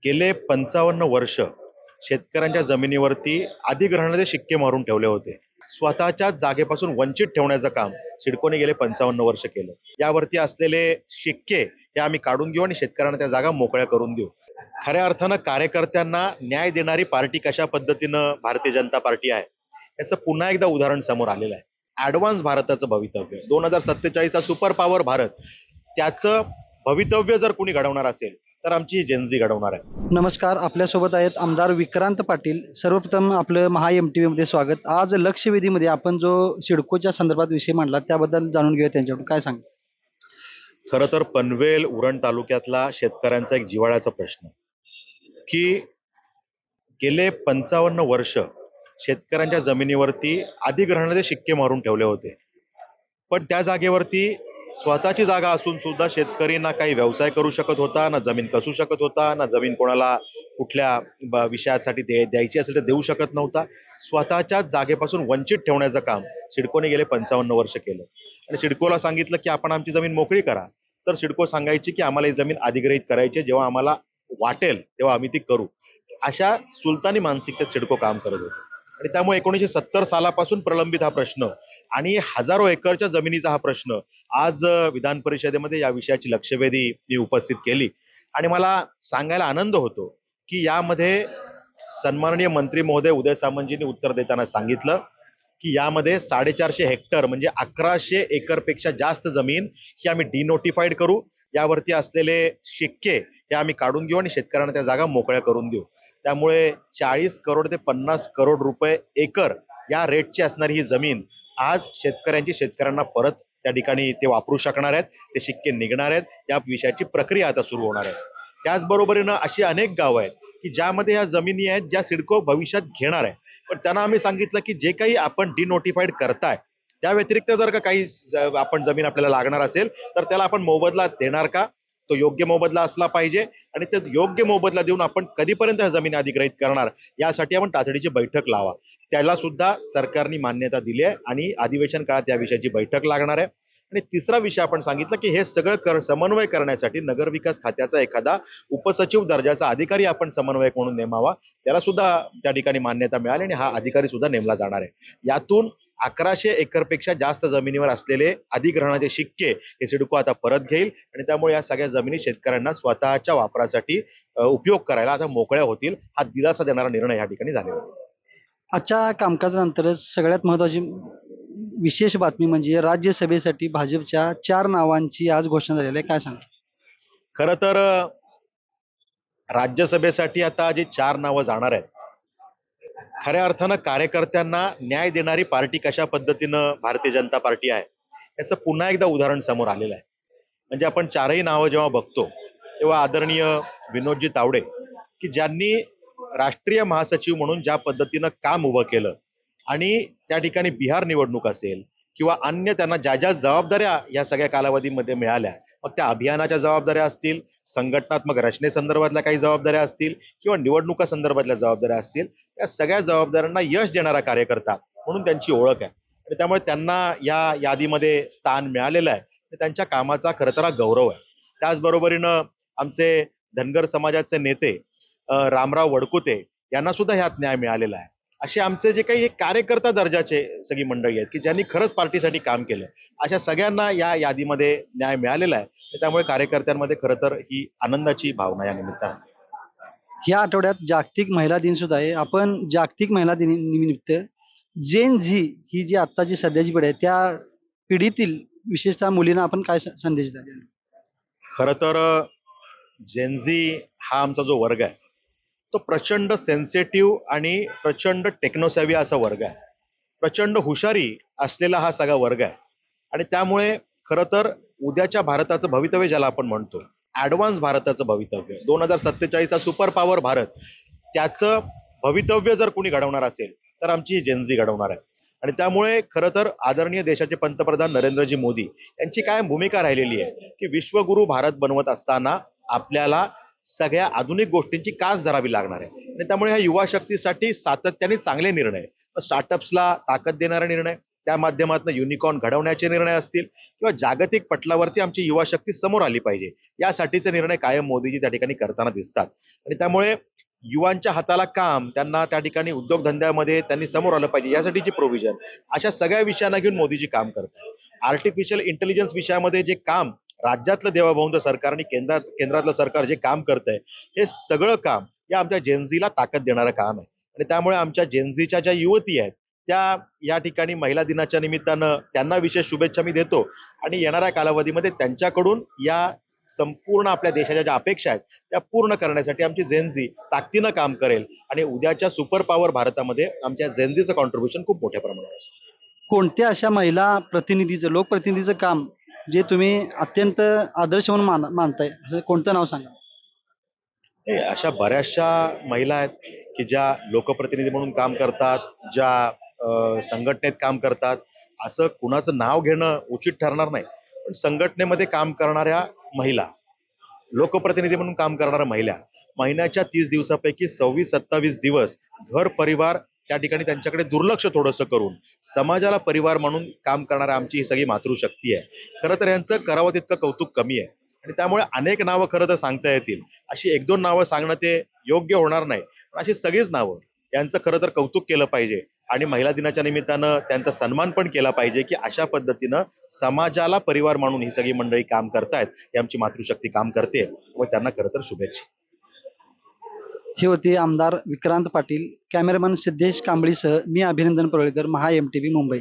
गेले 55 वर्ष शेतकऱ्यांच्या जमिनीवरती अधिग्रहणाचे शिक्के मारून ठेवले होते. स्वतःच्या जागेपासून वंचित ठेवण्याचं काम सिडकोने गेले 55 वर्ष केलं. यावरती असलेले शिक्के हे आम्ही काढून घेऊ आणि शेतकऱ्यांना त्या जागा मोकळ्या करून देऊ. खऱ्या अर्थानं कार्यकर्त्यांना न्याय देणारी पार्टी कशा पद्धतीनं भारतीय जनता पार्टी आहे, याचं पुन्हा एकदा उदाहरण समोर आलेलं आहे. ॲडव्हान्स भारताचं भवितव्य 2047 चा सुपर पॉवर भारत, त्याचं भवितव्य जर कोणी घडवणार असेल तर आमची जेनझी घडवणार आहे. नमस्कार, आपल्यासोबत आहेत आमदार विक्रांत पाटील. सर्वप्रथम आपलं महा MTV मध्ये स्वागत. आज लक्षवेधीमध्ये आपण जो सिडकोच्या संदर्भात विषय मांडला त्याबद्दल जाणून घेऊया त्यांच्याकडून. काय सांग? खरं तर पनवेल उरण तालुक्यातला शेतकऱ्यांचा एक जिव्हाळ्याचा प्रश्न, की गेले 55 वर्ष शेतकऱ्यांच्या जमिनीवरती अधिग्रहणाचे शिक्के मारून ठेवले होते. पण त्या जागेवरती स्वतःची जागा असून सुद्धा शेतकरी ना काही व्यवसाय करू शकत होता, ना जमीन कसू शकत होता, ना जमीन कोणाला कुठल्या विषयासाठी द्यायची असेल तर देऊ शकत नव्हता. स्वतःच्या जागेपासून वंचित ठेवण्याचं काम सिडकोने गेले 55 वर्ष केलं. आणि सिडकोला सांगितलं की आपण आमची जमीन मोकळी करा, तर सिडको सांगायची की आम्हाला ही जमीन अधिग्रहित करायची, जेव्हा आम्हाला वाटेल तेव्हा आम्ही ती करू. अशा सुलतानी मानसिकतेत सिडको काम करत होते. आणि त्यामुळे 1970 सालापासून प्रलंबित हा प्रश्न आणि हजारो एकरच्या जमिनीचा हा प्रश्न आज विधान परिषदेमध्ये या विषयाची लक्षवेधी मी उपस्थित केली. आणि मला सांगायला आनंद होतो की यामध्ये सन्माननीय मंत्री महोदय उदय सामंतजींनी उत्तर देताना सांगितलं की यामध्ये 450 हेक्टर म्हणजे 1100 एकरपेक्षा जास्त जमीन ही आम्ही डिनोटिफाईड करू. यावरती असलेले शिक्के हे आम्ही काढून घेऊ आणि शेतकऱ्यांना त्या जागा मोकळ्या करून देऊ. त्यामुळे 40 करोड ते 50 करोड रुपये एकर या रेटची असणारी ही जमीन आज शेतकऱ्यांना परत त्या ठिकाणी ते वापरू शकणार आहेत, ते शिक्के निघणार आहेत. या विषयाची प्रक्रिया आता सुरू होणार आहे. त्याचबरोबरीनं अशी अनेक गावं आहेत की ज्यामध्ये या जमिनी आहेत ज्या सिडको भविष्यात घेणार आहे. पण त्यांना आम्ही सांगितलं की जे काही आपण डिनोटिफाईड करताय त्या व्यतिरिक्त जर का काही आपण जमीन आपल्याला लागणार असेल तर त्याला आपण मोबदला देणार का? तो योग्य मोबदला असला पाहिजे. आणि ते योग्य मोबदला देऊन आपण कधीपर्यंत ह्या जमीन अधिग्रहित करणार यासाठी आपण तातडीची बैठक लावा. त्याला सुद्धा सरकारने मान्यता दिली आहे आणि अधिवेशन काळात या विषयाची बैठक लागणार आहे. आणि तिसरा विषय आपण सांगितलं की हे सगळं समन्वय करण्यासाठी नगरविकास खात्याचा एखादा उपसचिव दर्जाचा अधिकारी आपण समन्वयक म्हणून नेमावा. त्याला सुद्धा त्या ठिकाणी मान्यता मिळाली आणि हा अधिकारी सुद्धा नेमला जाणार आहे. यातून 1100 एकरपेक्षा जास्त जमिनीवर असलेले अधिग्रहणाचे शिक्के हे सिडको आता परत घेईल आणि त्यामुळे या सगळ्या जमिनी शेतकऱ्यांना स्वतःच्या वापरासाठी उपयोग करायला आता मोकळ्या होतील. हा दिलासा देणारा निर्णय या ठिकाणी झालेला आहे. आजच्या कामकाजानंतर सगळ्यात महत्वाची विशेष बातमी म्हणजे राज्यसभेसाठी भाजपच्या 4 नावांची आज घोषणा झालेली आहे. काय सांग? खरं तर राज्यसभेसाठी आता जी 4 नावं जाणार आहेत, खऱ्या अर्थानं कार्यकर्त्यांना न्याय देणारी पार्टी कशा पद्धतीनं भारतीय जनता पार्टी आहे, याचं पुन्हा एकदा उदाहरण समोर आलेलं आहे. म्हणजे आपण 4ही नावं जेव्हा बघतो तेव्हा आदरणीय विनोदजी तावडे, की ज्यांनी राष्ट्रीय महासचिव म्हणून ज्या पद्धतीनं काम उभं केलं आणि त्या ठिकाणी बिहार निवडणूक असेल किंवा अन्य त्यांना ज्या ज्या जबाबदाऱ्या या सगळ्या कालावधीमध्ये मिळाल्या, मग त्या अभियानाच्या जबाबदाऱ्या असतील, संघटनात्मक रचनेसंदर्भातल्या काही जबाबदाऱ्या असतील किंवा निवडणुका संदर्भातल्या जबाबदाऱ्या असतील, या सगळ्या जबाबदाऱ्यांना यश देणारा कार्यकर्ता म्हणून त्यांची ओळख आहे. आणि त्यामुळे त्यांना या यादीमध्ये स्थान मिळालेलं आहे. त्यांच्या कामाचा खरं तर हा गौरव आहे. त्याचबरोबरीनं आमचे धनगर समाजाचे नेते रामराव वडकुते यांना सुद्धा ह्यात न्याय मिळालेला आहे. असे आमचे जे काही कार्यकर्ता दर्जाचे सगळी मंडळी आहेत की ज्यांनी खरंच पार्टीसाठी काम केलं, अशा सगळ्यांना या यादीमध्ये न्याय मिळालेला आहे. त्यामुळे कार्यकर्त्यांमध्ये खरं तर ही आनंदाची भावना या निमित्तानं. या आठवड्यात जागतिक महिला दिन सुद्धा आहे. आपण जागतिक महिला दिनानिमित्त जेन झी ही जी आत्ताची सध्याची पिढी आहे त्या पिढीतील विशेषतः मुलींना आपण काय संदेश द्याल? खरं तर जेनझी हा आमचा जो वर्ग आहे तो प्रचंड सेन्सिटिव्ह आणि प्रचंड टेक्नोसॅव्ही असा वर्ग आहे. प्रचंड हुशारी असलेला हा सगळा वर्ग आहे. आणि त्यामुळे खरं तर उद्याच्या भारताचं भवितव्य ज्याला आपण म्हणतो, ॲडव्हान्स भारताचं भवितव्य 2047 चा सुपर पॉवर भारत, त्याचं भवितव्य जर कोणी घडवणार असेल तर आमची ही जेनझी घडवणार आहे. आणि त्यामुळे खरं तर आदरणीय देशाचे पंतप्रधान नरेंद्रजी मोदी यांची काय भूमिका राहिलेली आहे की विश्वगुरु भारत बनवत असताना आपल्याला सगळ्या आधुनिक गोष्टींची कास धरावी लागणार आहे. आणि त्यामुळे ह्या युवा शक्तीसाठी सातत्याने चांगले निर्णय, स्टार्टअप्सला ताकद देणारा निर्णय, त्या माध्यमातून युनिकॉर्न घडवण्याचे निर्णय असतील किंवा जागतिक पटलावरती आमची युवा शक्ती समोर आली पाहिजे, यासाठीचे निर्णय कायम मोदीजी त्या ठिकाणी करताना दिसतात. आणि त्यामुळे युवांच्या हाताला काम, त्यांना त्या ठिकाणी उद्योगधंद्यामध्ये त्यांनी समोर आलं पाहिजे यासाठीची प्रोव्हिजन, अशा सगळ्या विषयांना घेऊन मोदीजी काम करतात. आर्टिफिशियल इंटेलिजन्स विषयामध्ये जे काम राज्यातलं देवाभाऊंचं सरकार आणि केंद्रातलं सरकार जे काम करतंय, हे सगळं काम या आमच्या जेनझीला ताकद देणारं काम आहे. आणि त्यामुळे आमच्या जेनझीच्या ज्या युवती आहेत त्या या ठिकाणी महिला दिनाच्या निमित्तानं त्यांना विशेष शुभेच्छा मी देतो. आणि येणाऱ्या कालावधीमध्ये त्यांच्याकडून या संपूर्ण आपल्या देशाच्या ज्या अपेक्षा आहेत त्या पूर्ण करण्यासाठी आमची जेनझी ताकदीनं काम करेल. आणि उद्याच्या सुपर पॉवर भारतामध्ये आमच्या जेनझीचं कॉन्ट्रीब्युशन खूप मोठ्या प्रमाणावर असेल. कोणत्या अशा महिला प्रतिनिधीचं लोकप्रतिनिधीचं काम जे तुम्ही अत्यंत आदर्श म्हणून मानताय, असं कोणतं नाव सांगा? अशा बऱ्याचशा महिला आहेत की ज्या लोकप्रतिनिधी म्हणून काम करतात, ज्या संघटनेत काम करतात. असं कुणाचं नाव घेणं उचित ठरणार नाही, पण संघटनेमध्ये काम करणाऱ्या महिला, लोकप्रतिनिधी म्हणून काम करणाऱ्या महिला, महिन्याच्या 30 दिवसापैकी 26-27 दिवस घर परिवार त्या ठिकाणी त्यांच्याकडे दुर्लक्ष थोडंसं करून समाजाला परिवार म्हणून काम करणाऱ्या आमची ही सगळी मातृशक्ती आहे. खरं तर यांचं करावं तितकं कौतुक कमी आहे. आणि त्यामुळे अनेक नावं खरं तर सांगता येतील, अशी 1-2 नावं सांगणं ते योग्य होणार नाही, पण अशी सगळीच नावं यांचं खरं तर कौतुक केलं पाहिजे. आणि महिला दिनाच्या निमित्तानं त्यांचा सन्मान पण केला पाहिजे की अशा पद्धतीनं समाजाला परिवार म्हणून ही सगळी मंडळी काम करतायत, ही आमची मातृशक्ती काम करते. व त्यांना खरं तर शुभेच्छा. हे होते आमदार विक्रांत पाटील. कॅमेरामन सिद्धेश कांबळीसह मी अभिनंदन परुळेकर, महा MTV मुंबई.